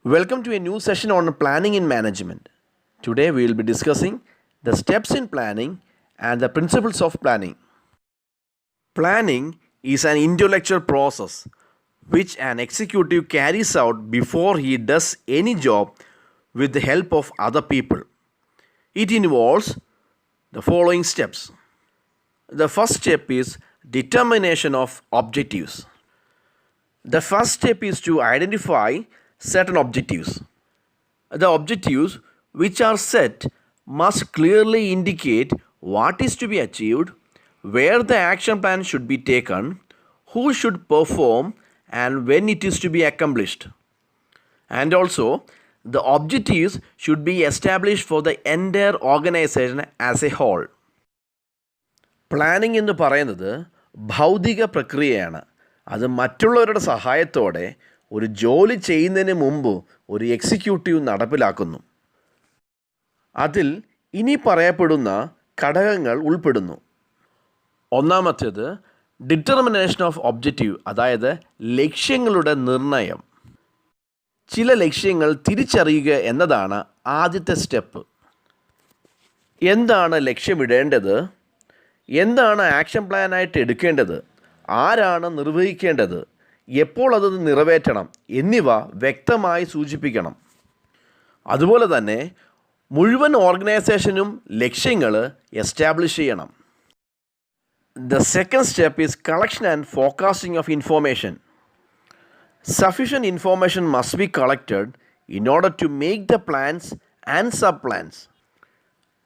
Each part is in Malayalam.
Welcome to a new session on planning in management. Today we will be discussing the steps in planning and the principles of planning. Planning is an intellectual process which an executive carries out before he does any job with the help of other people. It involves the following steps. The first step is determination of objectives. The first step is to identify certain objectives. The objectives which are set must clearly indicate what is to be achieved, where the action plan should be taken, who should perform, and when it is to be accomplished. And also, the objectives should be established for the entire organization as a whole. Planning എന്ന് പറയുന്നത് ഭൗതിക പ്രക്രിയയാണ്. അത് മറ്റുള്ളവരുടെ സഹായത്തോടെ ഒരു ജോലി ചെയ്യുന്നതിന് മുമ്പ് ഒരു എക്സിക്യൂട്ടീവ് നടപ്പിലാക്കുന്നു. അതിൽ ഇനി പറയപ്പെടുന്ന ഘടകങ്ങൾ ഉൾപ്പെടുന്നു. ഒന്നാമത്തേത് ഡിറ്റർമിനേഷൻ ഓഫ് ഒബ്ജക്റ്റീവ്, അതായത് ലക്ഷ്യങ്ങളുടെ നിർണയം. ചില ലക്ഷ്യങ്ങൾ തിരിച്ചറിയുക എന്നതാണ് ആദ്യത്തെ സ്റ്റെപ്പ്. എന്താണ് ലക്ഷ്യമിടേണ്ടത്, എന്താണ് ആക്ഷൻ പ്ലാനായിട്ട് എടുക്കേണ്ടത്, ആരാണ് നിർവഹിക്കേണ്ടത്, എപ്പോൾ അത് നിറവേറ്റണം എന്നിവ വ്യക്തമായി സൂചിപ്പിക്കണം. അതുപോലെ തന്നെ മുഴുവൻ ഓർഗനൈസേഷനും ലക്ഷ്യങ്ങൾ എസ്റ്റാബ്ലിഷ് ചെയ്യണം. The second step is collection and forecasting of information. Sufficient information must be collected in order to make the plans and sub-plans.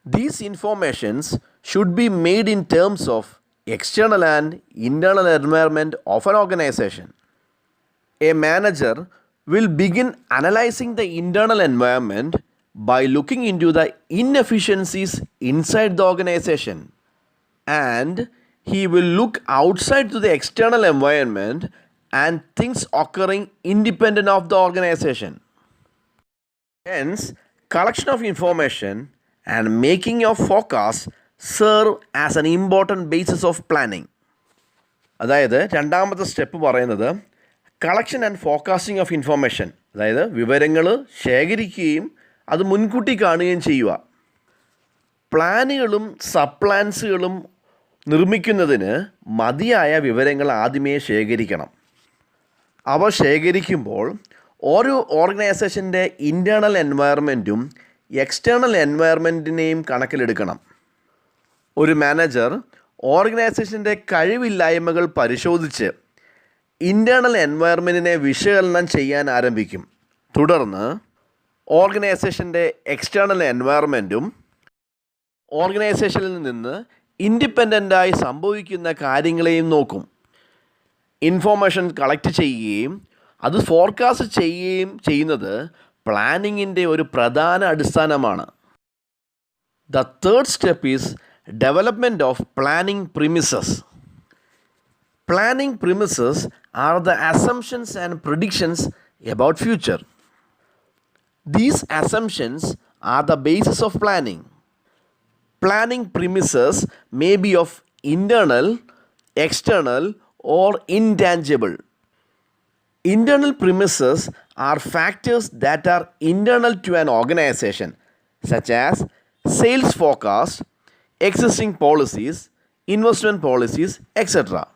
These informations should be made in terms of external and internal environment of an organization. A manager will begin analyzing the internal environment by looking into the inefficiencies inside the organization, and he will look outside to the external environment and things occurring independent of the organization. Hence, collection of information and making of forecasts serve as an important basis of planning. അതായത് രണ്ടാമത്തെ സ്റ്റെപ്പ് പറയുന്നത് collection and forecasting of information, അതായത് വിവരങ്ങൾ ശേഖരിക്കുകയും അത് മുൻകൂട്ടി കാണുകയും ചെയ്യുക. പ്ലാനുകളും സബ് പ്ലാൻസുകളും നിർമ്മിക്കുന്നതിന് മതിയായ വിവരങ്ങൾ ആദ്യമേ ശേഖരിക്കണം. അവ ശേഖരിക്കുമ്പോൾ ഓരോ ഓർഗനൈസേഷൻ്റെ ഇൻറ്റേർണൽ എൻവയറമെൻറ്റും എക്സ്റ്റേണൽ എൻവയറമെൻറ്റിനെയും കണക്കിലെടുക്കണം. ഒരു മാനേജർ ഓർഗനൈസേഷൻ്റെ കഴിവില്ലായ്മകൾ പരിശോധിച്ച് ഇൻറ്റേർണൽ എൻവയറമെൻറ്റിനെ വിശകലനം ചെയ്യാൻ ആരംഭിക്കും. തുടർന്ന് ഓർഗനൈസേഷൻ്റെ എക്സ്റ്റേണൽ എൻവയറമെൻറ്റും ഓർഗനൈസേഷനിൽ നിന്ന് ഇൻഡിപെൻഡൻ്റായി സംഭവിക്കുന്ന കാര്യങ്ങളെയും നോക്കും. ഇൻഫോർമേഷൻ കളക്ട് ചെയ്യുകയും അത് ഫോർകാസ്റ്റ് ചെയ്യുകയും ചെയ്യുന്നത് പ്ലാനിങ്ങിൻ്റെ ഒരു പ്രധാന അടിസ്ഥാനമാണ്. The third step is development of planning premises. Planning premises are the assumptions and predictions about future. These assumptions are the basis of planning. Planning premises may be of internal, external, or intangible. Internal premises are factors that are internal to an organization, such as sales forecast, existing policies, investment policies, etc.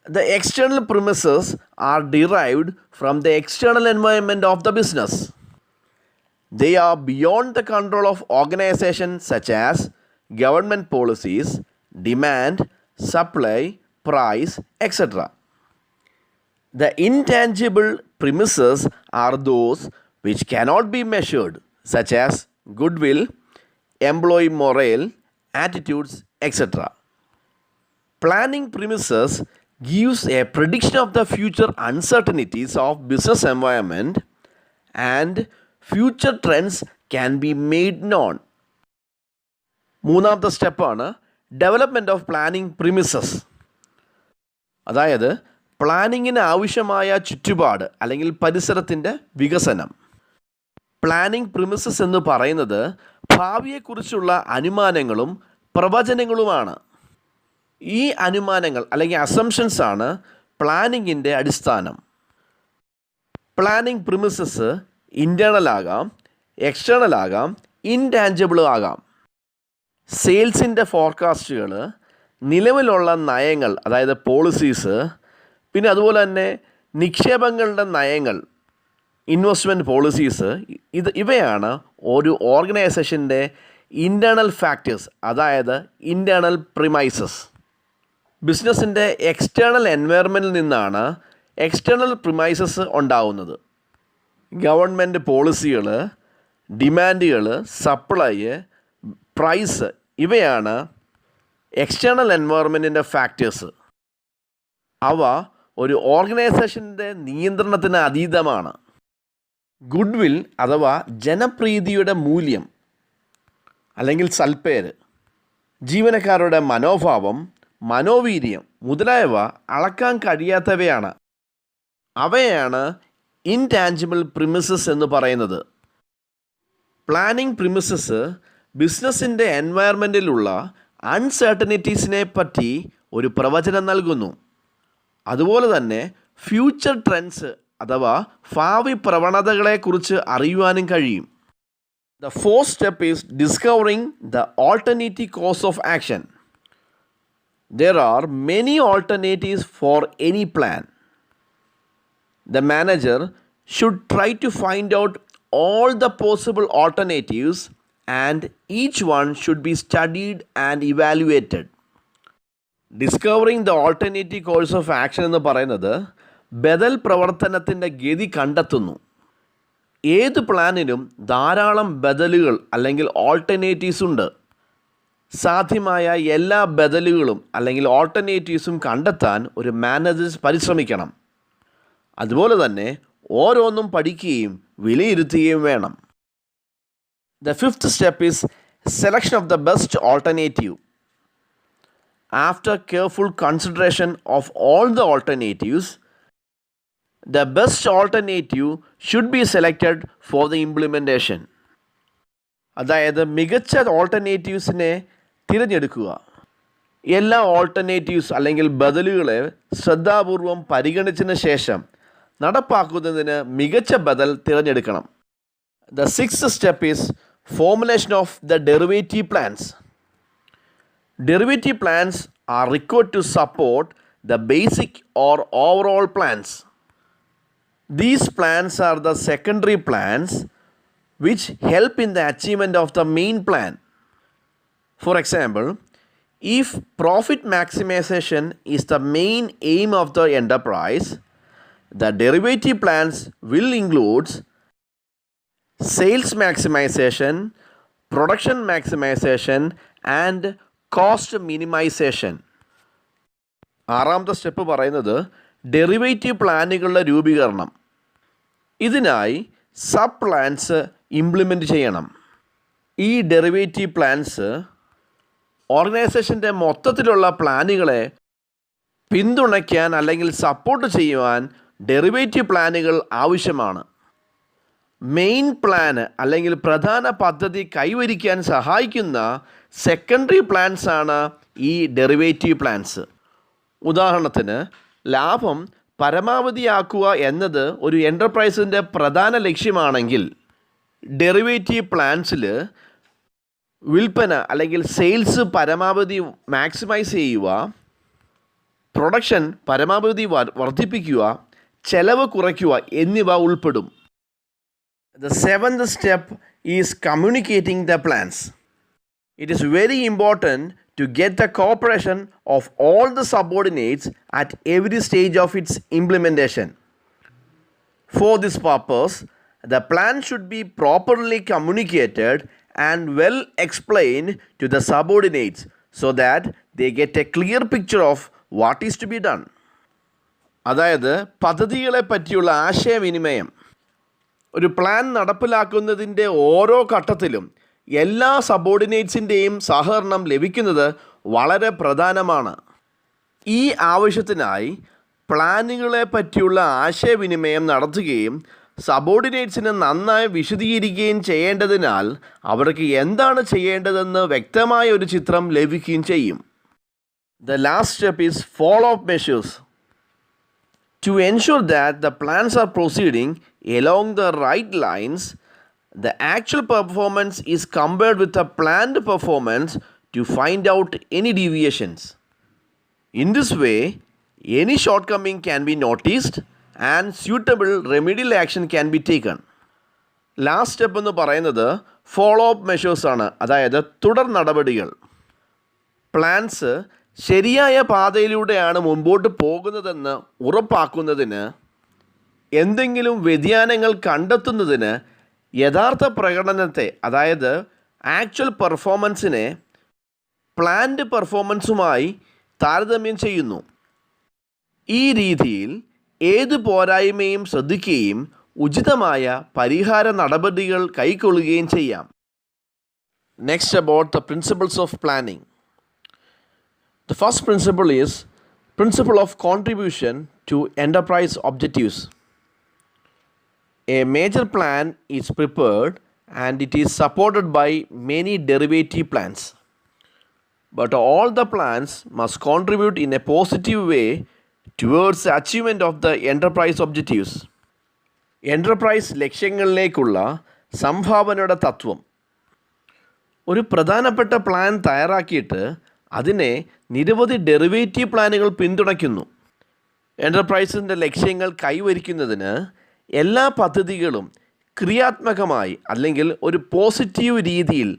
The external premises are derived from the external environment of the business. They are beyond the control of organizations such as government policies, demand, supply, price, etc. The intangible premises are those which cannot be measured, such as goodwill, employee morale, attitudes, etc. Planning premises gives a prediction of the future uncertainties of business environment, and future trends can be made known. മൂന്നാമത്തെ സ്റ്റെപ്പാണ് ഡെവലപ്മെൻറ്റ് ഓഫ് പ്ലാനിംഗ് പ്രിമിസസ്. അതായത് പ്ലാനിങ്ങിന് ആവശ്യമായ ചുറ്റുപാട് അല്ലെങ്കിൽ പരിസരത്തിൻ്റെ വികസനം. പ്ലാനിംഗ് പ്രിമിസസ് എന്ന് പറയുന്നത് ഭാവിയെക്കുറിച്ചുള്ള അനുമാനങ്ങളും പ്രവചനങ്ങളുമാണ്. ഈ അനുമാനങ്ങൾ അല്ലെങ്കിൽ അസംഷൻസ് ആണ് പ്ലാനിങ്ങിൻ്റെ അടിസ്ഥാനം. പ്ലാനിംഗ് പ്രിമിസസ് ഇൻറ്റേർണൽ ആകാം, എക്സ്റ്റേണൽ ആകാം, ഇൻടാഞ്ചിബിൾ ആകാം. സെയിൽസിൻ്റെ ഫോർകാസ്റ്റുകൾ, നിലവിലുള്ള നയങ്ങൾ അതായത് പോളിസീസ്, പിന്നെ അതുപോലെ തന്നെ നിക്ഷേപങ്ങളുടെ നയങ്ങൾ ഇൻവെസ്റ്റ്മെൻറ്റ് പോളിസീസ്, ഇവയാണ് ഒരു ഓർഗനൈസേഷൻ്റെ ഇൻറ്റേർണൽ ഫാക്ടേഴ്സ് അതായത് ഇൻറ്റേർണൽ പ്രിമൈസസ്. ബിസിനസ്സിൻ്റെ എക്സ്റ്റേണൽ എൻവയറമെൻറ്റിൽ നിന്നാണ് എക്സ്റ്റേണൽ പ്രിമൈസസ് ഉണ്ടാവുന്നത്. ഗവൺമെൻറ് പോളിസികൾ, ഡിമാൻഡുകൾ, സപ്ലൈ, പ്രൈസ് ഇവയാണ് എക്സ്റ്റേണൽ എൻവയറമെൻറ്റിൻ്റെ ഫാക്ടേഴ്സ്. അവ ഒരു ഓർഗനൈസേഷൻ്റെ നിയന്ത്രണത്തിന് അതീതമാണ്. ഗുഡ്വിൽ അഥവാ ജനപ്രീതിയുടെ മൂല്യം അല്ലെങ്കിൽ സൽപ്പേര്, ജീവനക്കാരുടെ മനോഭാവം, മനോവീര്യം മുതലായവ അളക്കാൻ കഴിയാത്തവയാണ്. അവയാണ് ഇൻടാഞ്ചിബിൾ പ്രിമിസസ് എന്ന് പറയുന്നത്. പ്ലാനിംഗ് പ്രിമിസസ് ബിസിനസ്സിൻ്റെ എൻവയറമെൻറ്റിലുള്ള അൺസർട്ടനിറ്റീസിനെ പറ്റി ഒരു പ്രവചനം നൽകുന്നു. അതുപോലെ തന്നെ ഫ്യൂച്ചർ ട്രെൻഡ്സ് അഥവാ ഭാവി പ്രവണതകളെക്കുറിച്ച് അറിയുവാനും കഴിയും. The fourth step is discovering the alternative course of action. There are many alternatives for any plan. The manager should try to find out all the possible alternatives and each one should be studied and evaluated. Discovering the alternative course of action എന്ന് പറയുന്നത് ബദൽ പ്രവർത്തനത്തിൻ്റെ ഗതി കണ്ടെത്തുന്നു. ഏത് പ്ലാനിനും ധാരാളം ബദലുകൾ അല്ലെങ്കിൽ ഓൾട്ടർനേറ്റീവ്സ് ഉണ്ട്. സാധ്യമായ എല്ലാ ബദലുകളും അല്ലെങ്കിൽ ഓൾട്ടർനേറ്റീവ്സും കണ്ടെത്താൻ ഒരു മാനേജർ പരിശ്രമിക്കണം. അതുപോലെ തന്നെ ഓരോന്നും പഠിക്കുകയും വിലയിരുത്തുകയും വേണം. The fifth step is selection of the best alternative. After careful consideration of all the alternatives, the best alternative should be selected for the implementation. അതായത് മികച്ച ഓൾട്ടർനേറ്റീവ്സിനെ തിരഞ്ഞെടുക്കുക. എല്ലാ ഓൾട്ടർനേറ്റീവ്സ് അല്ലെങ്കിൽ ബദലുകളെ ശ്രദ്ധാപൂർവം പരിഗണിച്ചതിന് ശേഷം നടപ്പാക്കുന്നതിന് മികച്ച ബദൽ തിരഞ്ഞെടുക്കണം. The sixth step is formulation of the derivative plans. Derivative plans are required to support the basic or overall plans. These plans are the secondary plans which help in the achievement of the main plan. For example, if profit maximization is the main aim of the enterprise, the derivative plans will include sales maximization, production maximization and cost minimisation. ആറാമത്തെ സ്റ്റെപ്പ് പറയുന്നത് ഡെറിവേറ്റീവ് പ്ലാനുകളുടെ രൂപീകരണം. ഇതിനായി സബ് പ്ലാൻസ് ഇംപ്ലിമെൻറ്റ് ചെയ്യണം. ഈ ഡെറിവേറ്റീവ് പ്ലാൻസ് ഓർഗനൈസേഷൻ്റെ മൊത്തത്തിലുള്ള പ്ലാനുകളെ പിന്തുണയ്ക്കാൻ അല്ലെങ്കിൽ സപ്പോർട്ട് ചെയ്യുവാൻ ഡെറിവേറ്റീവ് പ്ലാനുകൾ ആവശ്യമാണ്. മെയിൻ പ്ലാന് അല്ലെങ്കിൽ പ്രധാന പദ്ധതി കൈവരിക്കാൻ സഹായിക്കുന്ന സെക്കൻഡറി പ്ലാൻസ് ആണ് ഈ ഡെറിവേറ്റീവ് പ്ലാൻസ്. ഉദാഹരണത്തിന് ലാഭം പരമാവധിയാക്കുക എന്നത് ഒരു എൻ്റർപ്രൈസിൻ്റെ പ്രധാന ലക്ഷ്യമാണെങ്കിൽ ഡെറിവേറ്റീവ് പ്ലാൻസിൽ വിൽപ്പന അല്ലെങ്കിൽ സെയിൽസ് പരമാവധി മാക്സിമൈസ് ചെയ്യുക, പ്രൊഡക്ഷൻ പരമാവധി വർദ്ധിപ്പിക്കുക, ചെലവ് കുറയ്ക്കുക എന്നിവ ഉൾപ്പെടും. The seventh step is communicating the plans. It is very important to get the cooperation of all the subordinates at every stage of its implementation. For this purpose, the plan should be properly communicated and well explained to the subordinates so that they get a clear picture of what is to be done. അതായത് പദ്ധതികളെ പറ്റിയുള്ള ആശയവിനിമയം. ഒരു പ്ലാൻ നടപ്പിലാക്കുന്നതിൻ്റെ ഓരോ ഘട്ടത്തിലും എല്ലാ സബോർഡിനേറ്റ്സിൻ്റെയും സഹകരണം ലഭിക്കുന്നത് വളരെ പ്രധാനമാണ്. ഈ ആവശ്യത്തിനായി പ്ലാനുകളെ പറ്റിയുള്ള ആശയവിനിമയം നടത്തുകയും സബോർഡിനേറ്റ്സിന് നന്നായി വിശദീകരിക്കുകയും ചെയ്യേണ്ടതിനാൽ അവർക്ക് എന്താണ് ചെയ്യേണ്ടതെന്ന് വ്യക്തമായ ഒരു ചിത്രം ലഭിക്കുകയും ചെയ്യും. The last step is follow-up measures. To ensure that the plans are proceeding along the right lines, the actual performance is compared with the planned performance to find out any deviations. In this way, any shortcoming can be noticed and suitable remedial action can be taken. Last step എന്ന് പറയുന്നത് ഫോളോ അപ്പ് മെഷേഴ്സാണ്, അതായത് തുടർ നടപടികൾ. പ്ലാൻസ് ശരിയായ പാതയിലൂടെയാണ് മുൻപോട്ട് പോകുന്നതെന്ന് ഉറപ്പാക്കുന്നതിന്, എന്തെങ്കിലും വ്യതിയാനങ്ങൾ കണ്ടെത്തുന്നതിന് യഥാർത്ഥ പ്രകടനത്തെ, അതായത് ആക്ച്വൽ പെർഫോമൻസിനെ പ്ലാൻഡ് പെർഫോമൻസുമായി താരതമ്യം ചെയ്യുന്നു. ഈ രീതിയിൽ ഏത് പോരായ്മയും ശ്രദ്ധിക്കുകയും ഉചിതമായ പരിഹാര നടപടികൾ കൈക്കൊള്ളുകയും ചെയ്യാം. Next about the principles of planning. The first principle is principle of contribution to enterprise objectives. A major plan is prepared and it is supported by many derivative plans. But all the plans must contribute in a positive way towards the achievement of the enterprise objectives. Enterprise ലക്ഷ്യങ്ങളിലേക്കുള്ള സംഭാവനയുടെ തത്വം. ഒരു പ്രധാനപ്പെട്ട പ്ലാൻ തയ്യാറാക്കിയിട്ട് അതിനെ നിരവധി ഡെറിവേറ്റീവ് പ്ലാനുകൾ പിന്തുണയ്ക്കുന്നു. എൻ്റർപ്രൈസിൻ്റെ ലക്ഷ്യങ്ങൾ കൈവരിക്കുന്നതിന് എല്ലാ പദ്ധതികളും ക്രിയാത്മകമായി അല്ലെങ്കിൽ ഒരു പോസിറ്റീവ് രീതിയിൽ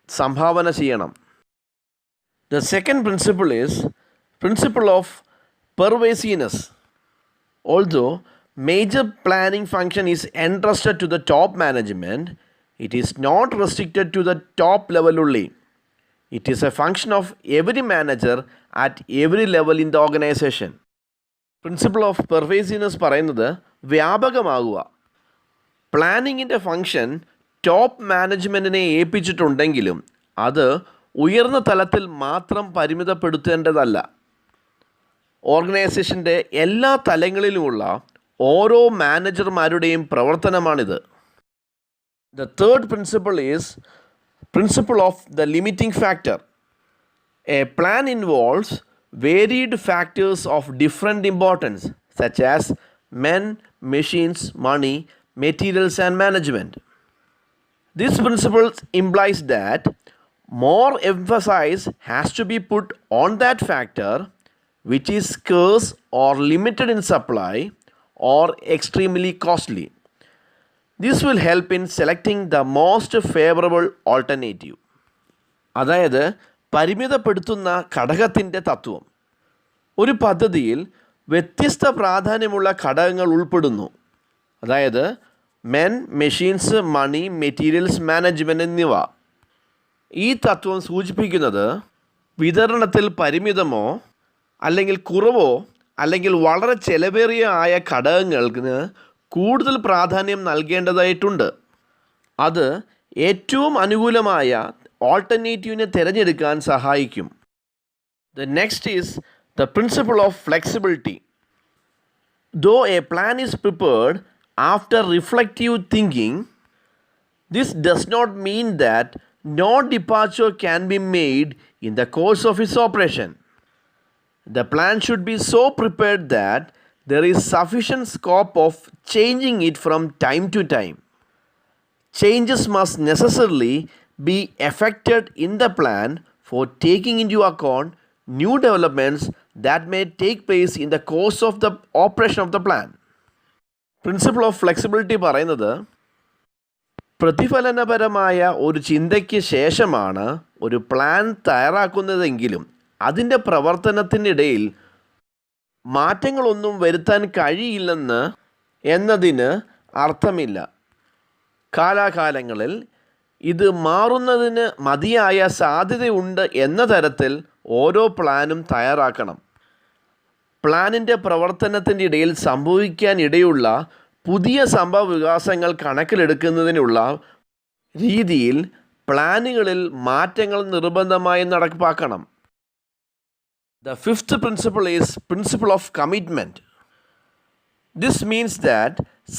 സംഭാവന ചെയ്യണം. The second principle is principle of pervasiveness. Although major planning function is entrusted to the top management, it is not restricted to the top level only. It is a function of every manager at every level in the organization. Principle of pervasiveness പറയുന്നത് വ്യാപകമാകുക. പ്ലാനിങ്ങിൻ്റെ ഫംഗ്ഷൻ ടോപ്പ് മാനേജ്മെൻറ്റിനെ ഏൽപ്പിച്ചിട്ടുണ്ടെങ്കിലും അത് ഉയർന്ന തലത്തിൽ മാത്രം പരിമിതപ്പെടുത്തേണ്ടതല്ല. ഓർഗനൈസേഷൻ്റെ എല്ലാ തലങ്ങളിലുമുള്ള ഓരോ മാനേജർമാരുടെയും പ്രവർത്തനമാണിത്. The third principle is principle of the limiting factor. A plan involves varied factors of different importance such as men, machines, money, materials and management. This principle implies that more emphasis has to be put on that factor which is scarce or limited in supply or extremely costly. This will help in selecting the most favorable alternative. അതായത് പരിമിതപ്പെടുത്തുന്ന ഘടകത്തിൻ്റെ തത്വം. ഒരു പദ്ധതിയിൽ വ്യത്യസ്ത പ്രാധാന്യമുള്ള ഘടകങ്ങൾ ഉൾപ്പെടുന്നു. അതായത് മെൻ, മെഷീൻസ്, മണി, മെറ്റീരിയൽസ്, മാനേജ്മെൻറ്റ് എന്നിവ. ഈ തത്വം സൂചിപ്പിക്കുന്നത് വിതരണത്തിൽ പരിമിതമോ അല്ലെങ്കിൽ കുറവോ അല്ലെങ്കിൽ വളരെ ചെലവേറിയ ആയ ഘടകങ്ങൾക്ക് കൂടുതൽ പ്രാധാന്യം നൽകേണ്ടതായിട്ടുണ്ട്. അത് ഏറ്റവും അനുകൂലമായ ഓൾട്ടർനേറ്റീവിനെ തിരഞ്ഞെടുക്കാൻ സഹായിക്കും. The next is the principle of flexibility. Though a plan is prepared after reflective thinking, this does not mean that no departure can be made in the course of its operation. The plan should be so prepared that there is sufficient scope of changing it from time to time. Changes must necessarily be effected in the plan for taking into account new developments that may take place in the course of the operation of the plan. Principle of flexibility പറയുന്നത് പ്രതിഫലനപരമായ ഒരു ചിന്തയ്ക്ക് ശേഷമാണ് ഒരു പ്ലാൻ തയ്യാറാക്കുന്നതെങ്കിലും അതിൻ്റെ പ്രവർത്തനത്തിനിടയിൽ മാറ്റങ്ങളൊന്നും വരുത്താൻ കഴിയില്ലെന്ന് എന്നതിന് അർത്ഥമില്ല. കാലാകാലങ്ങളിൽ ഇത് മാറുന്നതിന് മതിയായ സാധ്യതയുണ്ട് എന്ന തരത്തിൽ ഓരോ പ്ലാനും തയ്യാറാക്കണം. പ്ലാനിൻ്റെ പ്രവർത്തനത്തിൻ്റെ ഇടയിൽ സംഭവിക്കാനിടയുള്ള പുതിയ സംഭവ വികാസങ്ങൾ കണക്കിലെടുക്കുന്നതിനുള്ള രീതിയിൽ പ്ലാനുകളിൽ മാറ്റങ്ങൾ നിർബന്ധമായി നടപ്പാക്കണം. The fifth principle is principle of commitment. This means that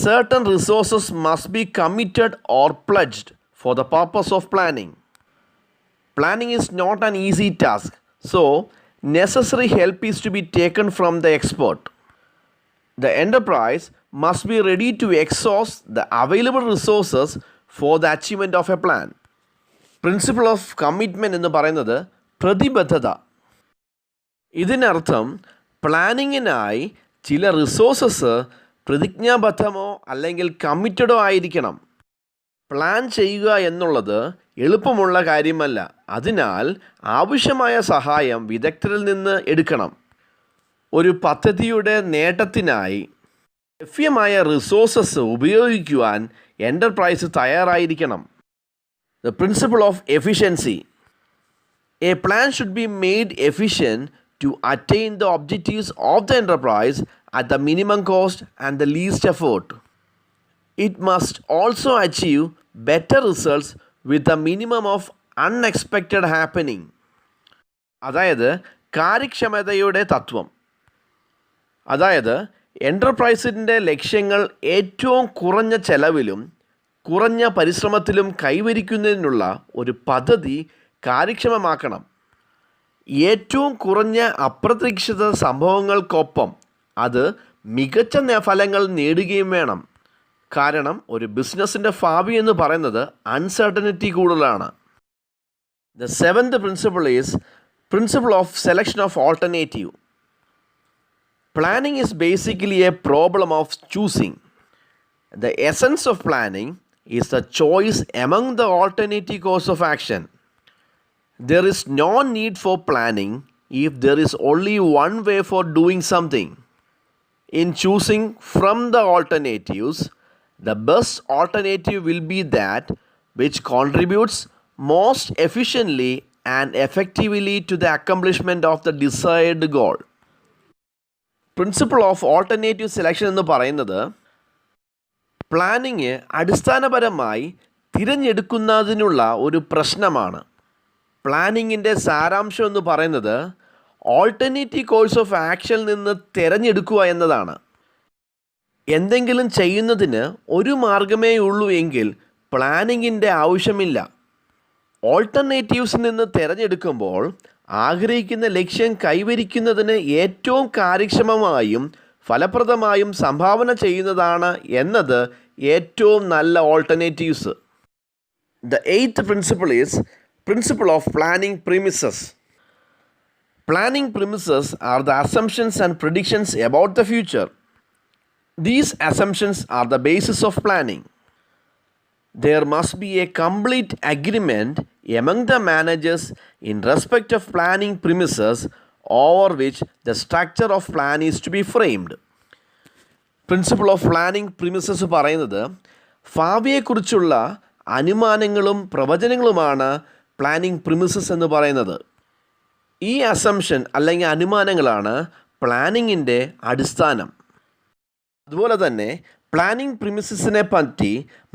certain resources must be committed or pledged for the purpose of planning. Planning is not an easy task, so necessary help is to be taken from the expert. The enterprise must be ready to exhaust the available resources for the achievement of a plan. Principle of commitment എന്ന് പറയുന്നത് പ്രതിബദ്ധത. ഇതിനർത്ഥം പ്ലാനിങ്ങിനായി ചില റിസോഴ്സസ് പ്രതിജ്ഞാബദ്ധമോ അല്ലെങ്കിൽ കമ്മിറ്റഡോ ആയിരിക്കണം. പ്ലാൻ ചെയ്യുക എന്നുള്ളത് എളുപ്പമുള്ള കാര്യമല്ല. അതിനാൽ ആവശ്യമായ സഹായം വിദഗ്ധരിൽ നിന്ന് എടുക്കണം. ഒരു പദ്ധതിയുടെ നേട്ടത്തിനായി ലഭ്യമായ റിസോഴ്സസ് ഉപയോഗിക്കുവാൻ enterprise തയ്യാറായിരിക്കണം. The principle of efficiency. A plan should be made efficient to attain the objectives of the enterprise at the minimum cost and the least effort. It must also achieve better results with the minimum of unexpected happening. അതായത് കാര്യക്ഷമതയുടെ തത്വം. അതായത് എൻ്റർപ്രൈസിൻ്റെ ലക്ഷ്യങ്ങൾ ഏറ്റവും കുറഞ്ഞ ചെലവിലും കുറഞ്ഞ പരിശ്രമത്തിലും കൈവരിക്കുന്നതിനുള്ള ഒരു പദ്ധതി കാര്യക്ഷമമാക്കണം. ഏറ്റവും കുറഞ്ഞ അപ്രതീക്ഷിത സംഭവങ്ങൾക്കൊപ്പം അത് മികച്ച ഫലങ്ങൾ നേടുകയും വേണം. കാരണം ഒരു ബിസിനസ്സിൻ്റെ ഭാവി എന്ന് പറയുന്നത് അൺസർട്ടനിറ്റി കൂടുതലാണ്. The seventh principle is principle of selection of alternative. Planning is basically A problem of choosing. The essence of planning is the choice among the alternative course of action. There is no need for planning if there is only one way for doing something. In choosing from the alternatives, the best alternative will be that which contributes most efficiently and effectively to the accomplishment of the desired goal. Principle of alternative selection എന്ന് പറയുന്നത് പ്ലാനിങ് അടിസ്ഥാനപരമായി തിരഞ്ഞെടുക്കുന്നതിനുള്ള ഒരു പ്രശ്നമാണ്. പ്ലാനിങ്ങിൻ്റെ സാരാംശം എന്ന് പറയുന്നത് ഓൾട്ടർനേറ്റീവ് കോഴ്സ് ഓഫ് ആക്ഷനിൽ നിന്ന് തിരഞ്ഞെടുക്കുക എന്നതാണ്. എന്തെങ്കിലും ചെയ്യുന്നതിന് ഒരു മാർഗമേ ഉള്ളൂ എങ്കിൽ പ്ലാനിങ്ങിൻ്റെ ആവശ്യമില്ല. ഓൾട്ടർനേറ്റീവ്സിൽ നിന്ന് തിരഞ്ഞെടുക്കുമ്പോൾ ആഗ്രഹിക്കുന്ന ലക്ഷ്യം കൈവരിക്കുന്നതിന് ഏറ്റവും കാര്യക്ഷമമായും ഫലപ്രദമായും സംഭാവന ചെയ്യുന്നതാണ് എന്നത് ഏറ്റവും നല്ല alternatives. The eighth principle is principle of planning premises. Planning premises are the assumptions and predictions about the future. These assumptions are the basis of planning. There must be a complete agreement among the managers in respect of planning premises over which the structure of plan is to be framed. Principle of planning premises പറയുന്നത് ഭാവിയെക്കുറിച്ചുള്ള അനുമാനങ്ങളും പ്രവചനങ്ങളുമാണ് പ്ലാനിംഗ് പ്രിമിസസ് എന്ന് പറയുന്നത്. ഈ അസംഷൻ അല്ലെങ്കിൽ അനുമാനങ്ങളാണ് പ്ലാനിങ്ങിൻ്റെ അടിസ്ഥാനം. അതുപോലെ തന്നെ പ്ലാനിംഗ് പ്രിമിസസിനെ പറ്റി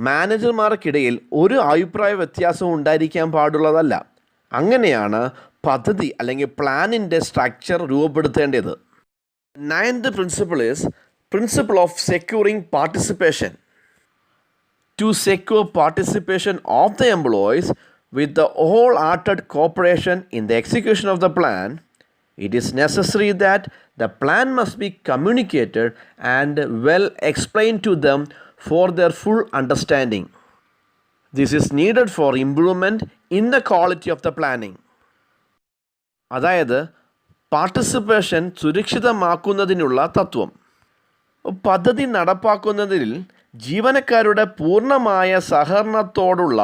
മാനേജർമാർക്കിടയിൽ ഒരു അഭിപ്രായ വ്യത്യാസവും ഉണ്ടായിരിക്കാൻ പാടുള്ളതല്ല. അങ്ങനെയാണ് പദ്ധതി അല്ലെങ്കിൽ പ്ലാനിൻ്റെ സ്ട്രക്ചർ രൂപപ്പെടുത്തേണ്ടത്. Ninth principle is principle of securing participation. To secure participation of the employees with the wholehearted cooperation in the execution of the plan, it is necessary that the plan must be communicated and well explained to them for their full understanding. This is needed for improvement in the quality of the planning. അതായത് പാർട്ടിസിപ്പേഷൻ സുരക്ഷിതമാക്കുന്നതിനുള്ള തത്വം. പദ്ധതി നടപ്പാക്കുന്നതിൽ ജീവനക്കാരുടെ പൂർണ്ണമായ സഹകരണത്തോടുള്ള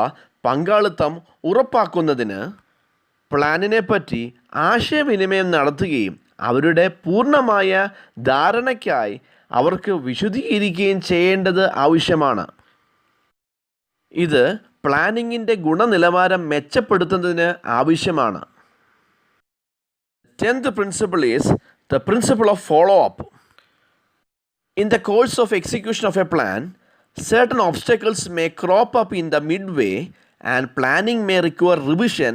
പങ്കാളിത്തം ഉറപ്പാക്കുന്നതിന് പ്ലാനിനെപ്പറ്റി ആശയവിനിമയം നടത്തുകയും അവരുടെ പൂർണ്ണമായ ധാരണയ്ക്കായി അവർക്ക് വിശദീകരിക്കുകയും ചെയ്യേണ്ടത് ആവശ്യമാണ്. ഇത് പ്ലാനിങ്ങിൻ്റെ ഗുണനിലവാരം മെച്ചപ്പെടുത്തുന്നതിന് ആവശ്യമാണ്. 10th principle is the principle of follow-up. In the course of execution of a plan, certain obstacles may crop up in the midway and planning may require revision,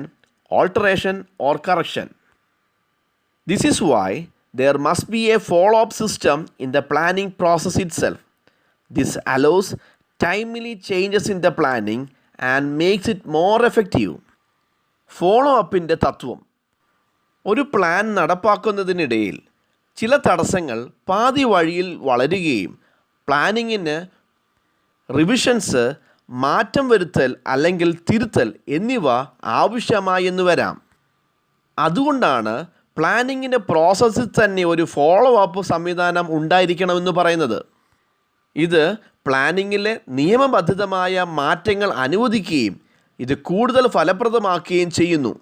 alteration or correction. This is why there must be a follow-up system in the planning process itself. This allows timely changes in the planning and makes it more effective. Follow-up-ൻ്റെ തത്വം. ഒരു പ്ലാൻ നടപ്പാക്കുന്നതിനിടയിൽ ചില തടസ്സങ്ങൾ പാതി വഴിയിൽ വളരുകയും പ്ലാനിങ്ങിന് റിവിഷൻസ്, മാറ്റം വരുത്തൽ അല്ലെങ്കിൽ തിരുത്തൽ എന്നിവ ആവശ്യമായെന്ന് വരാം. അതുകൊണ്ടാണ് പ്ലാനിങ്ങിൻ്റെ പ്രോസസ്സിൽ തന്നെ ഒരു ഫോളോ അപ്പ് സംവിധാനം ഉണ്ടായിരിക്കണമെന്ന് പറയുന്നത്. ഇത് പ്ലാനിങ്ങിലെ നിയമബദ്ധിതമായ മാറ്റങ്ങൾ അനുവദിക്കുകയും ഇത് കൂടുതൽ ഫലപ്രദമാക്കുകയും ചെയ്യുന്നു.